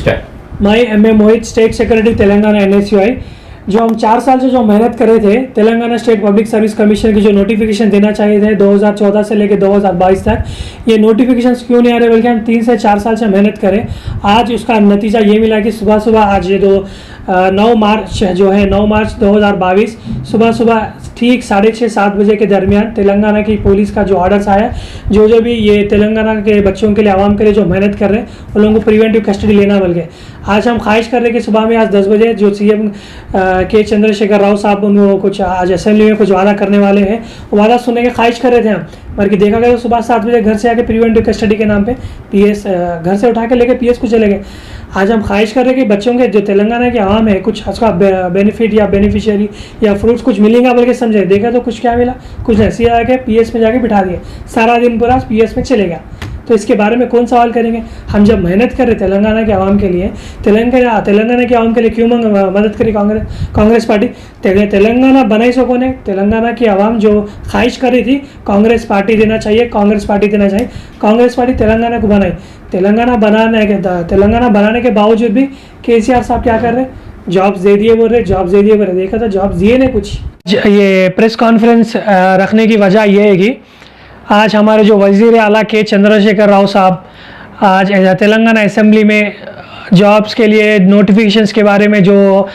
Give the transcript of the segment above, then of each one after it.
Start. मैं MA. मोहित, state secretary Telangana NSUI। जो हम 4 साल से जो मेहनत कर रहे थे, Telangana state public service commission की जो नोटिफिकेशन देना चाहिए थे 2014 से लेकर 2022 तक, ये नोटिफिकेशन क्यों नहीं आ रहे बल्कि हम 3 से 4 साल से मेहनत करें। आज उसका नतीजा ये मिला कि सुबह सुबह आज ये 9 मार्च जो है 9 मार्च 2022 सुबह सुबह ठीक 6:30-7 बजे के दरमियान तेलंगाना की पुलिस का जो ऑर्डर्स आया, जो भी ये तेलंगाना के बच्चों के लिए, आवाम के लिए जो मेहनत कर रहे हैं उन लोगों को प्रिवेंटिव कस्टडी लेना बोल के आज हम ख्वाहिश कर रहे हैं कि सुबह में आज 10 बजे जो CM के चंद्रशेखर राव साहब उनको कुछ आज असेंबली में कुछ वादा करने वाले हैं, वो वादा सुनने की ख्वाहिश कर रहे थे हम। बल्कि देखा गया तो सुबह 7 बजे घर से आके प्रिवेंटिव कस्टडी के नाम पे PS घर से उठा के लेके PS को चले गए। आज हम ख्वाहिश कर रहे हैं कि बच्चों के जो तेलंगाना के आवाम है कुछ उसका बेनिफिट या बेनिफिशियरी या फ्रूट्स कुछ मिलेगा बोल के समझे। देखा तो कुछ क्या मिला, कुछ नहीं। सीधा आके PS में जाके बिठा दिए, सारा दिन पूरा PS में चलेगा। तो इसके बारे में कौन सवाल करेंगे? हम जब मेहनत कर रहे तेलंगाना के आवाम के लिए, तेलंगाना के आवाम के लिए क्यों मदद करी कांग्रेस पार्टी? तेलंगाना बनाई सको ने, तेलंगाना की आवाम जो ख्वाहिश कर रही थी कांग्रेस पार्टी देना चाहिए, कांग्रेस पार्टी देना चाहिए, कांग्रेस पार्टी तेलंगाना को बनाई। तेलंगाना बनाने के बावजूद भी KCR साहब क्या कर रहे? जॉब्स दे दिए बोल रहे, जॉब्स दे दिए बोल रहे। देखा तो जॉब्स दिए नहीं कुछ। ये प्रेस कॉन्फ्रेंस रखने की वजह यह है कि आज हमारे जो वज़ीर आला के चंद्रशेखर राव साहब आज तेलंगाना असेंबली में जॉब्स के लिए नोटिफिकेशंस के बारे में जो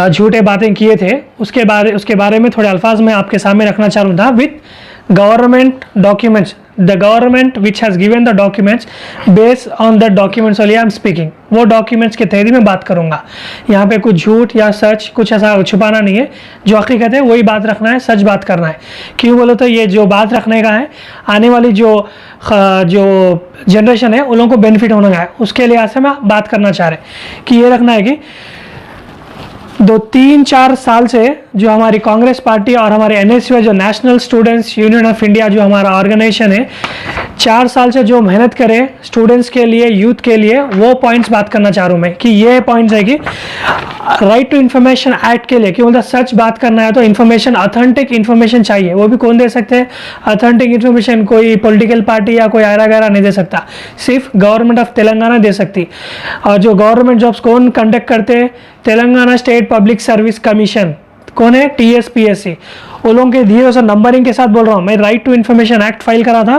झूठे बातें किए थे उसके बारे में थोड़े अल्फाज में आपके सामने रखना चाह रहा था। With government documents, the government which has given the documents, based on the documents only I am speaking. वो डॉक्यूमेंट्स के तहत मैं बात करूँगा। यहाँ पे कुछ झूठ या सच कुछ ऐसा छुपाना नहीं है, जो हकीकत है वही बात रखना है, सच बात करना है। क्यों बोलो तो ये जो बात रखने का है, आने वाली जो जनरेशन है उन लोगों को बेनिफिट होना है, उसके लिए ऐसे मैं बात करना चाह रहे कि ये रखना है कि 2-3-4 साल से जो हमारी कांग्रेस पार्टी और हमारे NSUI जो national students union of India जो हमारा ऑर्गेनाइजेशन है, 4 साल से जो मेहनत करे स्टूडेंट्स के लिए, यूथ के लिए, वो पॉइंट्स बात करना चाह रहा हूँ मैं कि ये पॉइंट्स है कि राइट टू इन्फॉर्मेशन एक्ट के लिए क्यों बोलता सच बात करना है तो इन्फॉर्मेशन, ऑथेंटिक इन्फॉर्मेशन चाहिए। वो भी कौन दे सकते हैं ऑथेंटिक इन्फॉर्मेशन? कोई पॉलिटिकल पार्टी या कोई आयरा गैरा नहीं दे सकता, सिर्फ गवर्नमेंट ऑफ तेलंगाना दे सकती। और जो गवर्नमेंट जॉब्स कौन कंडक्ट करते हैं? Telangana state public service commission. कौन है? TSPSC। उन लोगों के दिए उस नंबरिंग के साथ बोल रहा हूँ मैं। Right to information act file करा था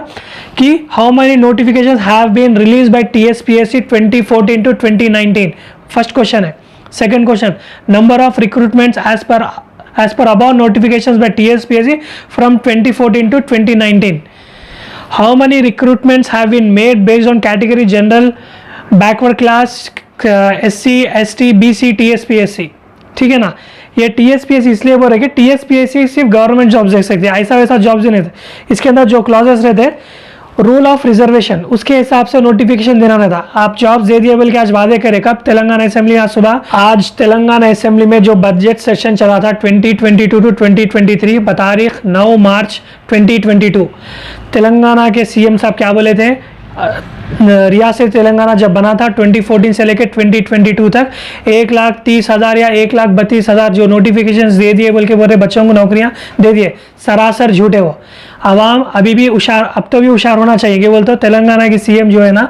कि how many notifications have been release by TSPSC 2014 to 2019। First question है। Second question, number of recruitments as per about notifications by TSPSC from 2014 to 2019। How many recruitments have been made based on category general, backward class, SC ST BC TSPSC। ठीक है ना? ये TSPSC इसलिए बोल रहे कि TSPSC सिर्फ government jobs they सकते हैं, ऐसा वैसा जॉब्स ही नहीं थे। इसके अंदर जो क्लॉजेस रहते, रूल ऑफ रिजर्वेशन, उसके हिसाब से नोटिफिकेशन देना रहता। आप जॉब्स दे दिए बोल के आज वादे करें कब? तेलंगाना असेंबली आज सुबह। आज तेलंगाना असेंबली में जो बजट सेशन चला था 2022 to 2023 बतारीख 9 मार्च 2022, तेलंगाना के CM साहब क्या बोले थे? रियासत तेलंगाना जब बना था 2014 से लेकर 2022 तक 1,30,000 या 1,32,000 जो नोटिफिकेशंस दे दिए बोल के बोल रहे बच्चों को नौकरियां दे दिए। सरासर झूठे वो। आवाम अभी भी होशियार, अब तो भी होशियार होना चाहिए कि बोलते हो तेलंगाना की CM जो है ना,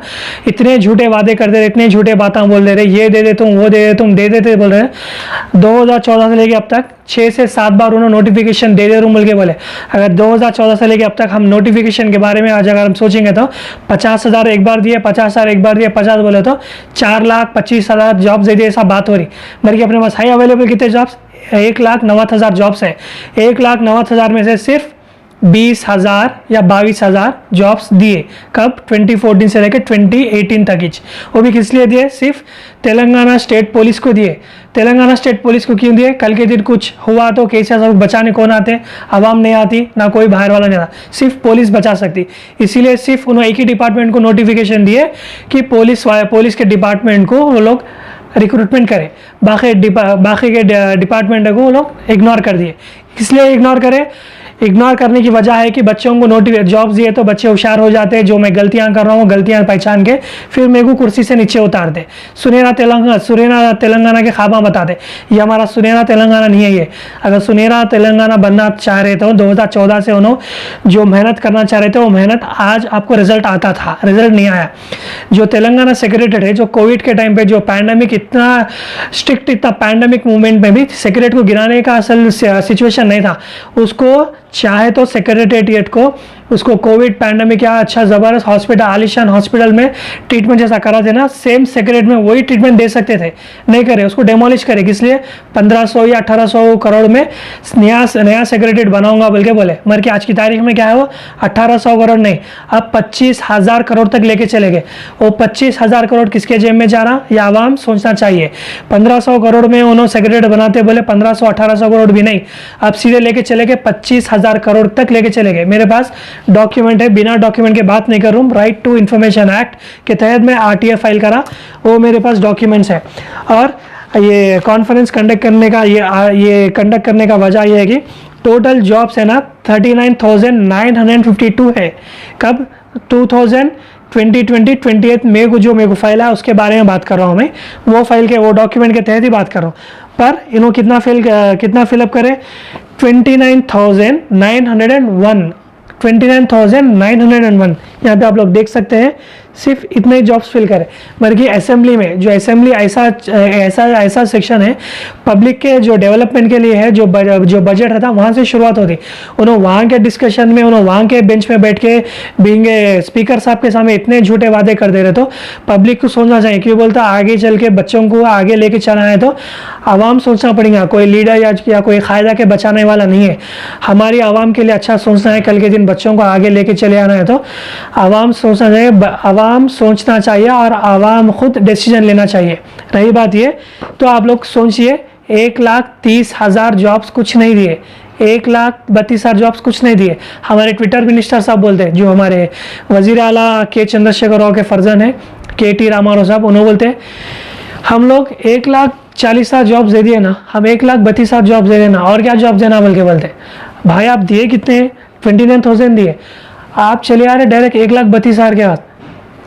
इतने झूठे वादे करते रहे, इतने झूठे बातें बोल दे रहे, ये दे देता हूँ, वो दे देता हूँ, दे देते बोल रहे। 2014 से लेके अब तक 6 से 7 बार उन्होंने नोटिफिकेशन दे रहा हूँ बोल के बोले। अगर 2014 से लेके अब तक हम नोटिफिकेशन के बारे में आज अगर हम सोचेंगे तो 50,000 एक बार दिए, 50,000 एक बार दिए, 50 बोले तो 4,25,000 जॉब्स दे दिए, ऐसा बात हो रही। बल्कि अपने पास हाई अवेलेबल कितने जॉब्स? 1,90,000 जॉब्स है। 1,90,000 में से सिर्फ 20,000 या 22,000 जॉब्स दिए। कब? 2014 से लेकर 2018 तक ही। वो भी किस लिए दिए? सिर्फ तेलंगाना स्टेट पुलिस को दिए। तेलंगाना स्टेट पुलिस को क्यों दिए? कल के दिन कुछ हुआ तो KCR साहब बचाने कौन आते? आवाम नहीं आती, ना कोई बाहर वाला नहीं आता, सिर्फ पुलिस बचा सकती। इसीलिए सिर्फ उन्होंने एक ही डिपार्टमेंट को नोटिफिकेशन दिए कि पुलिस के डिपार्टमेंट को वो लोग रिक्रूटमेंट करें, बाकी के डिपार्टमेंट को वो लोग इग्नोर कर दिए। इसलिए इग्नोर करें इग्नोर करने की वजह है कि बच्चों को जॉब्स दिए तो बच्चे होशियार हो जाते हैं, जो मैं गलतियां कर रहा हूँ गलतियां पहचान के फिर मेरे को कुर्सी से नीचे उतार दे, सुनहरा तेलंगाना के ख्वाबा बताते। ये हमारा सुनहरा तेलंगाना नहीं है ये। अगर सुनहरा तेलंगाना बनना चाह रहे थे 2014 से उन्होंने जो मेहनत करना चाह रहे थे वो मेहनत आज आपको रिजल्ट आता था, रिजल्ट नहीं आया। जो तेलंगाना सेक्रेटरी है, जो कोविड के टाइम पे जो पैंडेमिक इतना स्ट्रिक्ट, इतना पैंडेमिक मूवमेंट में भी सेक्रेटरी को गिराने का असल सिचुएशन नहीं था, उसको चाहे तो सेक्रेटेरिएट को उसको कोविड पैंडेमिक या अच्छा ज़बरदस्त हॉस्पिटल, आलिशान हॉस्पिटल में ट्रीटमेंट जैसा करा थे ना, सेम सेक्रेट में वही ट्रीटमेंट दे सकते थे, नहीं करे, उसको डेमोलिश करे। इसलिए 1500 या 1800 करोड़ में नया सेक्रेटरीट बनाऊंगा बोल के बोले, मगर कि आज की तारीख में क्या है वो 1800 करोड़ नहीं, अब 25,000 करोड़ तक लेके चले गए। वो 25,000 करोड़ किसके जेब में जा रहा, यह आवाम सोचना चाहिए। 1500 करोड़ में उन्होंने सेक्रेटरी बनाते बोले 1500-1800 करोड़ भी नहीं, अब सीधे लेके चले गए 25,000 करोड़ तक लेके चले गए। मेरे पास डॉक्यूमेंट है, बिना डॉक्यूमेंट के बात नहीं कर रहा हूँ, राइट टू इंफॉर्मेशन एक्ट के तहत मैं आरटीआई फाइल करा, वो मेरे पास डॉक्यूमेंट्स है। और ये कॉन्फ्रेंस कंडक्ट करने का ये कंडक्ट करने का वजह ये है कि टोटल जॉब्स है ना 39,952 है। कब 2020 मई को जो मेरे को फाइल है उसके बारे में बात कर रहा हूँ मैं, वो फाइल के वो डॉक्यूमेंट के तहत ही बात कर रहा हूँ। पर इन्होंने कितना फिलअप करे 29,901 यहाँ पे आप लोग देख सकते हैं, सिर्फ इतने जॉब्स फिल करें। मगर कि असेंबली में जो असेंबली ऐसा सेक्शन है पब्लिक के जो डेवलपमेंट के लिए है, जो बजट रहता वहाँ से शुरुआत होती। उन्होंने वहाँ के डिस्कशन में, उन्होंने वहाँ के बेंच में बैठ के बीइंग स्पीकर साहब के सामने इतने झूठे वादे कर दे रहे, तो पब्लिक को सोचना चाहिए। क्यों बोलता आगे चल के बच्चों को आगे लेके चलना है तो आवाम सोचना पड़ेगा, कोई लीडर या कोई कायदा के बचाने वाला नहीं है। हमारी आवाम के लिए अच्छा सोचना है, कल के दिन बच्चों को आगे लेके चले आना है तो आवाम सोचना चाहिए, आवाम सोचना चाहिए और आवाम खुद डिसीजन लेना चाहिए। रही बात ये, तो आप लोग सोचिए 1,30,000 जॉब्स कुछ नहीं दिए, 1,32,000 जॉब्स कुछ नहीं दिए। हमारे ट्विटर मिनिस्टर साहब बोलते हैं, जो हमारे वजीर आला के चंद्रशेखर राव के फर्जन है KT रामाराव साहब, उन्होंने बोलते हैं हम लोग 1,40,000 जॉब्स दे दिए ना, हम 1,32,000 जॉब्स दे देना, और क्या जॉब देना बोल के बोलते। भाई आप दिए कितने, 29,000 दिए, आप चले आ रहे डायरेक्ट 1,32,000 के बाद।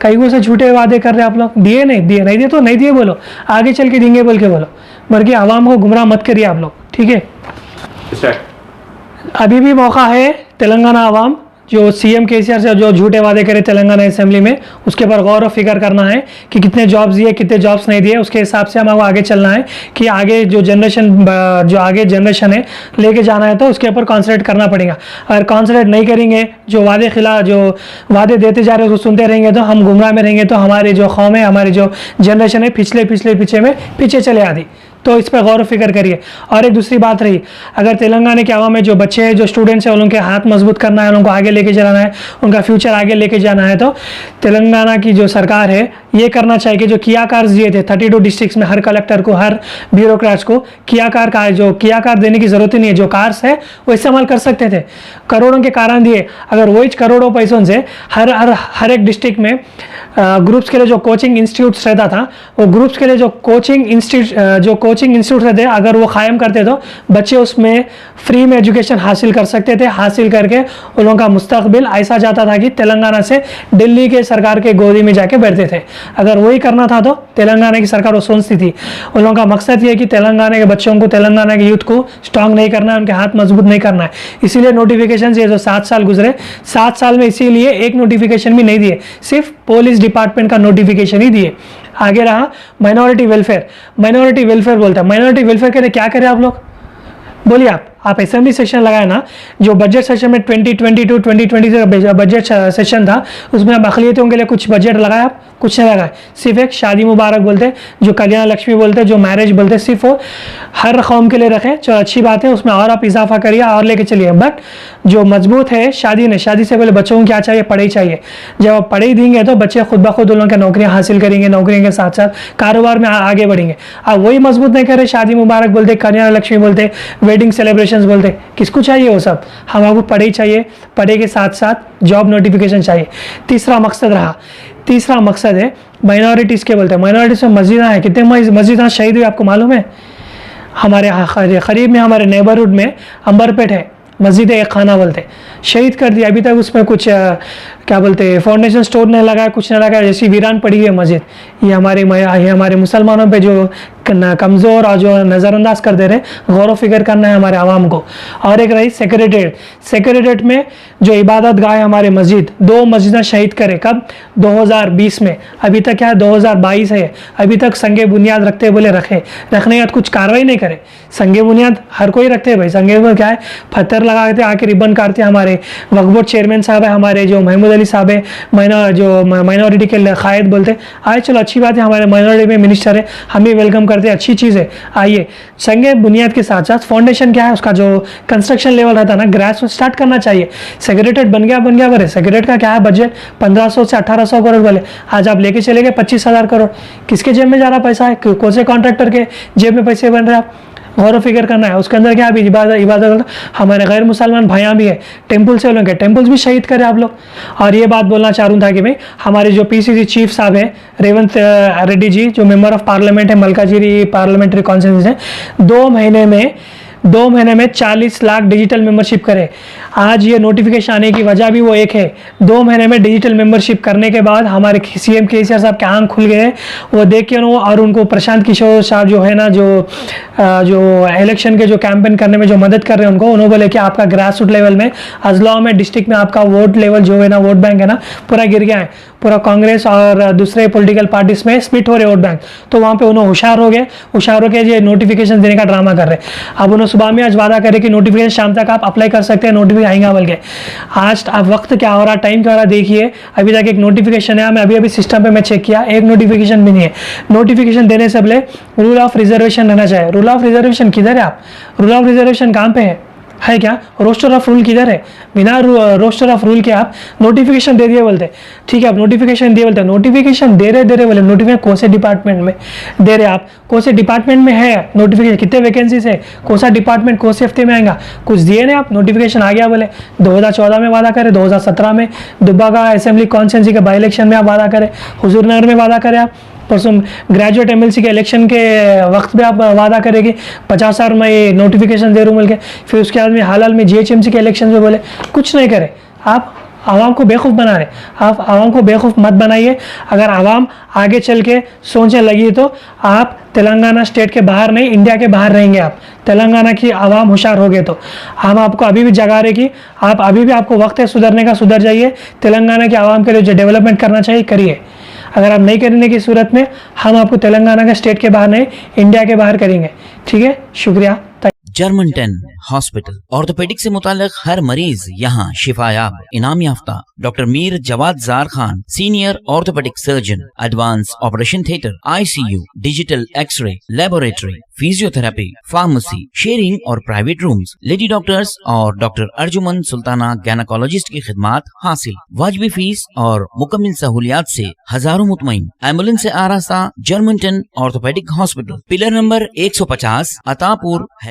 कई को से झूठे वादे कर रहे आप लोग, दिए नहीं दिए तो नहीं दिए बोलो, आगे चल के देंगे बोल के बोलो, मगर कि आवाम को गुमराह मत करिए आप लोग, ठीक है। अभी भी मौका है तेलंगाना आवाम, जो CM KCR से जो झूठे वादे करे तेलंगाना असेंबली में, उसके पर गौर और फिक्र करना है कि कितने जॉब्स दिए कितने जॉब्स नहीं दिए, उसके हिसाब से हमें आगे चलना है कि आगे जो जनरेशन है लेके जाना है, तो उसके ऊपर कॉन्संट्रेट करना पड़ेगा। अगर कॉन्संट्रेट नहीं करेंगे, जो वादे देते जा रहे हैं उसको सुनते रहेंगे, तो हम गुमराह में रहेंगे, तो हमारी जो कौम है, हमारी जो जनरेशन है पीछे चले आती। तो इस पर गौर फिक्र करिए। और एक दूसरी बात रही, अगर तेलंगाना के आवाम में जो बच्चे हैं, जो स्टूडेंट्स हैं, उनके हाथ मजबूत करना है, उनको आगे लेके चलाना है, उनका फ्यूचर आगे लेके जाना है, तो तेलंगाना की जो सरकार है ये करना चाहिए कि जो किया कार्स दिए थे 32 डिस्ट्रिक्ट्स में हर कलेक्टर को, हर ब्यूरोक्रेट्स को किया कार देने की जरूरत ही नहीं है। जो कार्स है वो इस्तेमाल कर सकते थे, करोड़ों के कारण दिए। अगर वही करोड़ों पैसों से हर एक डिस्ट्रिक्ट में ग्रुप्स के लिए जो कोचिंग इंस्टीट्यूट्स रहता था, वो ग्रुप्स के लिए जो कोचिंग इंस्टीट्यूट रहते, अगर वो कायम करते तो बच्चे उसमें फ्री में एजुकेशन हासिल कर सकते थे। हासिल करके उन लोगों का मुस्तकबिल ऐसा जाता था कि तेलंगाना से दिल्ली के सरकार के गोदी में जाके बैठते थे। अगर वही करना था तो तेलंगाना की सरकार वो सोचती थी। उन लोगों का मकसद ये कि तेलंगाना के बच्चों को, तेलंगाना के यूथ को स्ट्रांग नहीं करना है, उनके हाथ मजबूत नहीं करना है। इसीलिए नोटिफिकेशन ये जो 7 साल गुजरे, 7 साल में इसीलिए एक नोटिफिकेशन भी नहीं दिए, सिर्फ पुलिस डिपार्टमेंट का नोटिफिकेशन ही दिए। आगे रहा माइनॉरिटी वेलफेयर बोलता है। माइनॉरिटी वेलफेयर के लिए क्या करें आप लोग, बोलिए आप असेंबली सेशन लगाए ना, जो बजट सेशन में 2022-2023 का बजट सेशन था, उसमें आप अक़लियतों के लिए कुछ बजट लगाया, आप कुछ नहीं लगाए। सिर्फ एक शादी मुबारक बोलते, जो कल्याण लक्ष्मी बोलते, जो मैरिज बोलते, सिर्फ वो हर कौम के लिए रखें। चलो अच्छी बात है, उसमें और आप इजाफा करिए और लेके चलिए। बट जो मजबूत है शादी से पहले बच्चों को क्या चाहिए, पढ़ाई चाहिए। जब आप पढ़ाई देंगे तो बच्चे खुद ब खुद उन लोगों की नौकरियाँ हासिल करेंगे, नौकरियों के साथ साथ कारोबार में आगे बढ़ेंगे। आप वही मजबूत नहीं करें, शादी मुबारक बोलते, कल्याण लक्ष्मी बोलते, वेडिंग सेलिब्रेशन बोलते, किसको चाहिए वो सब? हमको पढ़ाई चाहिए, पढ़ाई के साथ साथ जॉब नोटिफिकेशन चाहिए। तीसरा मकसद है माइनॉरिटीज़ के बोलते हैं। माइनॉरिटीज़ में मस्जिद है, कितने मस्जिद शहीद हुए आपको मालूम है? हमारे करीब में, हमारे नेबरहुड में अंबरपेट है, मस्जिद एक खाना बोलते, शहीद कर दिया। अभी तक उसमें कुछ क्या बोलते हैं फाउंडेशन स्टोन नहीं लगाया, कुछ नहीं लगाया, जैसी वीरान पड़ी हुई है मस्जिद। ये हमारे मुसलमानों पे जो कमज़ोर और जो नज़रअंदाज कर दे रहे, गौर फिक्र करना है हमारे आवाम को। और एक रही सेक्रेटेरिएट में जो इबादत गाह है हमारे मस्जिद, 2 मस्जिदें शहीद करे। कब? 2020 में। अभी तक क्या है 2022 है, अभी तक संगे बुनियाद रखते बोले रखने के बाद कुछ कार्रवाई नहीं करे। संगे बुनियाद हर कोई रखते हैं भाई, संगे बुनियाद क्या है, पत्थर लगाते आके रिबन काटते। हमारे वक्फ बोर्ड चेयरमैन साहब है, हमारे जो महमूद अली साहब है, माइनॉरिटी के कायद बोलते आए, चलो अच्छी बात है, हमारे माइनॉरिटी में मिनिस्टर है, हम भी वेलकम करते हैं, अच्छी चीज़ है। आइए संगे बुनियाद के साथ साथ फाउंडेशन क्या है, उसका जो कंस्ट्रक्शन लेवल रहता है ना, ग्रास स्टार्ट करना चाहिए। सेक्रेटेरिएट बन गया बोले, सेक्रेटेरिएट का क्या है बजट 1500 से 1800 करोड़ बोले, आज आप लेके चले गए 25,000 करोड़। किसके जेब में जा रहा पैसा है? कौन से कॉन्ट्रैक्टर के जेब में पैसे बन रहे हैं? आप गौर फिक्र करना है। उसके अंदर क्या अभी इबादत हमारे गैर मुसलमान भाइयाँ भी है, टेम्पल से लोग टेम्पल्स भी शहीद करें आप लोग। और ये बात बोलना चाह रहा था कि भाई हमारे जो PCC चीफ साहब हैं रेवंत रेड्डी जी, जो मेंबर ऑफ पार्लियामेंट है मलकाजीरी पार्लियामेंट्री कॉन्स्टिट्यूंसी से, 2 महीने में 40 लाख डिजिटल मेंबरशिप करे। आज ये नोटिफिकेशन आने की वजह भी वो एक है, 2 महीने में डिजिटल मेंबरशिप करने के बाद हमारे CM KCR साहब के आंख खुल गए। वो देख के और उनको प्रशांत किशोर साहब जो है ना, जो इलेक्शन के जो कैंपेन करने में जो मदद कर रहे हैं उन्होंने बोले कि आपका ग्रास रूट लेवल में अजलाव में डिस्ट्रिक्ट में आपका वोट लेवल जो है ना, वोट बैंक है ना, पूरा गिर गया है। पूरा कांग्रेस और दूसरे पॉलिटिकल पार्टीज में स्प्लिट हो रहे वोट बैंक। तो वहाँ पे उन्होंने होशियार हो गए ये नोटिफिकेशन देने का ड्रामा कर रहे। अब उन्होंने सुबह में आज वादा करे कि नोटिफिकेशन शाम तक आप अप्लाई कर सकते हैं, नोटिफिकेशन आएगा बोल के। आज अब वक्त क्या हो रहा, टाइम क्या हो रहा, देखिए अभी तक एक नोटिफिकेशन है, मैं अभी सिस्टम पे मैं चेक किया, एक नोटिफिकेशन भी नहीं है। नोटिफिकेशन देने से पहले रूल ऑफ रिजर्वेशन रहना चाहिए। रूल ऑफ रिजर्वेशन किधर है? आप रूल ऑफ रिजर्वेशन कहाँ पे है क्या? रोस्टर ऑफ रूल किधर है? बिना रोस्टर ऑफ रूल के आप नोटिफिकेशन दे दिए बोलते, ठीक है आप नोटिफिकेशन दिए बोलते, नोटिफिकेशन दे रहे बोले, नोटिफिकेशन कौन से डिपार्टमेंट में दे रहे आप? कौन से डिपार्टमेंट में है नोटिफिकेशन? कितने वैकेंसीज है? कौन सा डिपार्टमेंट कौन से हफ्ते में आएगा? कुछ दिए नहीं आप, नोटिफिकेशन आ गया बोले। 2014 में वादा करे, 2017 में दुब्बागा असेंबली कॉन्स्टिट्यूंसी के बाई इलेक्शन में आप वादा करें, हुजूरनगर में वादा करें आप, परसों ग्रेजुएट MLC के इलेक्शन के वक्त में आप वादा करेंगे 50,000 में ये नोटिफिकेशन दे रूँ मिल के, फिर उसके बाद में हाल में GHMC के इलेक्शन में बोले कुछ नहीं करे। आप आवाम को बेवकूफ़ बना रहे, आप आवाम को बेवकूफ़ मत बनाइए। अगर आवाम आगे चल के सोचने लगी तो आप तेलंगाना स्टेट के बाहर नहीं, इंडिया के बाहर रहेंगे। आप तेलंगाना की आवाम होशियार हो गए तो हम आपको अभी भी जगा रहे कि आप अभी भी आपको वक्त है सुधरने का, सुधर जाइए। तेलंगाना की आवाम के लिए जो डेवलपमेंट करना चाहिए करिए। अगर आप नहीं करने की सूरत में हम आपको तेलंगाना के स्टेट के बाहर नहीं, इंडिया के बाहर करेंगे। ठीक है, शुक्रिया। जर्मन 10 हॉस्पिटल, ऑर्थोपेडिक से मुताल्लिक हर मरीज यहाँ शिफायाब। इनाम याफ्ता doctor Mir Jawad Jar Khan, senior orthopaedic surgeon, advanced operation theatre, ICU, digital x ray, laboratory, physiotherapy, pharmacy, sharing और प्राइवेट रूम्स, लेडी डॉक्टर्स और डॉक्टर अर्जुमन सुल्ताना गायनेकोलॉजिस्ट की खिदमात हासिल। वाजिबी फीस और मुकम्मल सहूलियात से हजारों मुतमईन। एम्बुलेंस से आरास्ता German 10 orthopaedic hospital, pillar number 150, Attapur.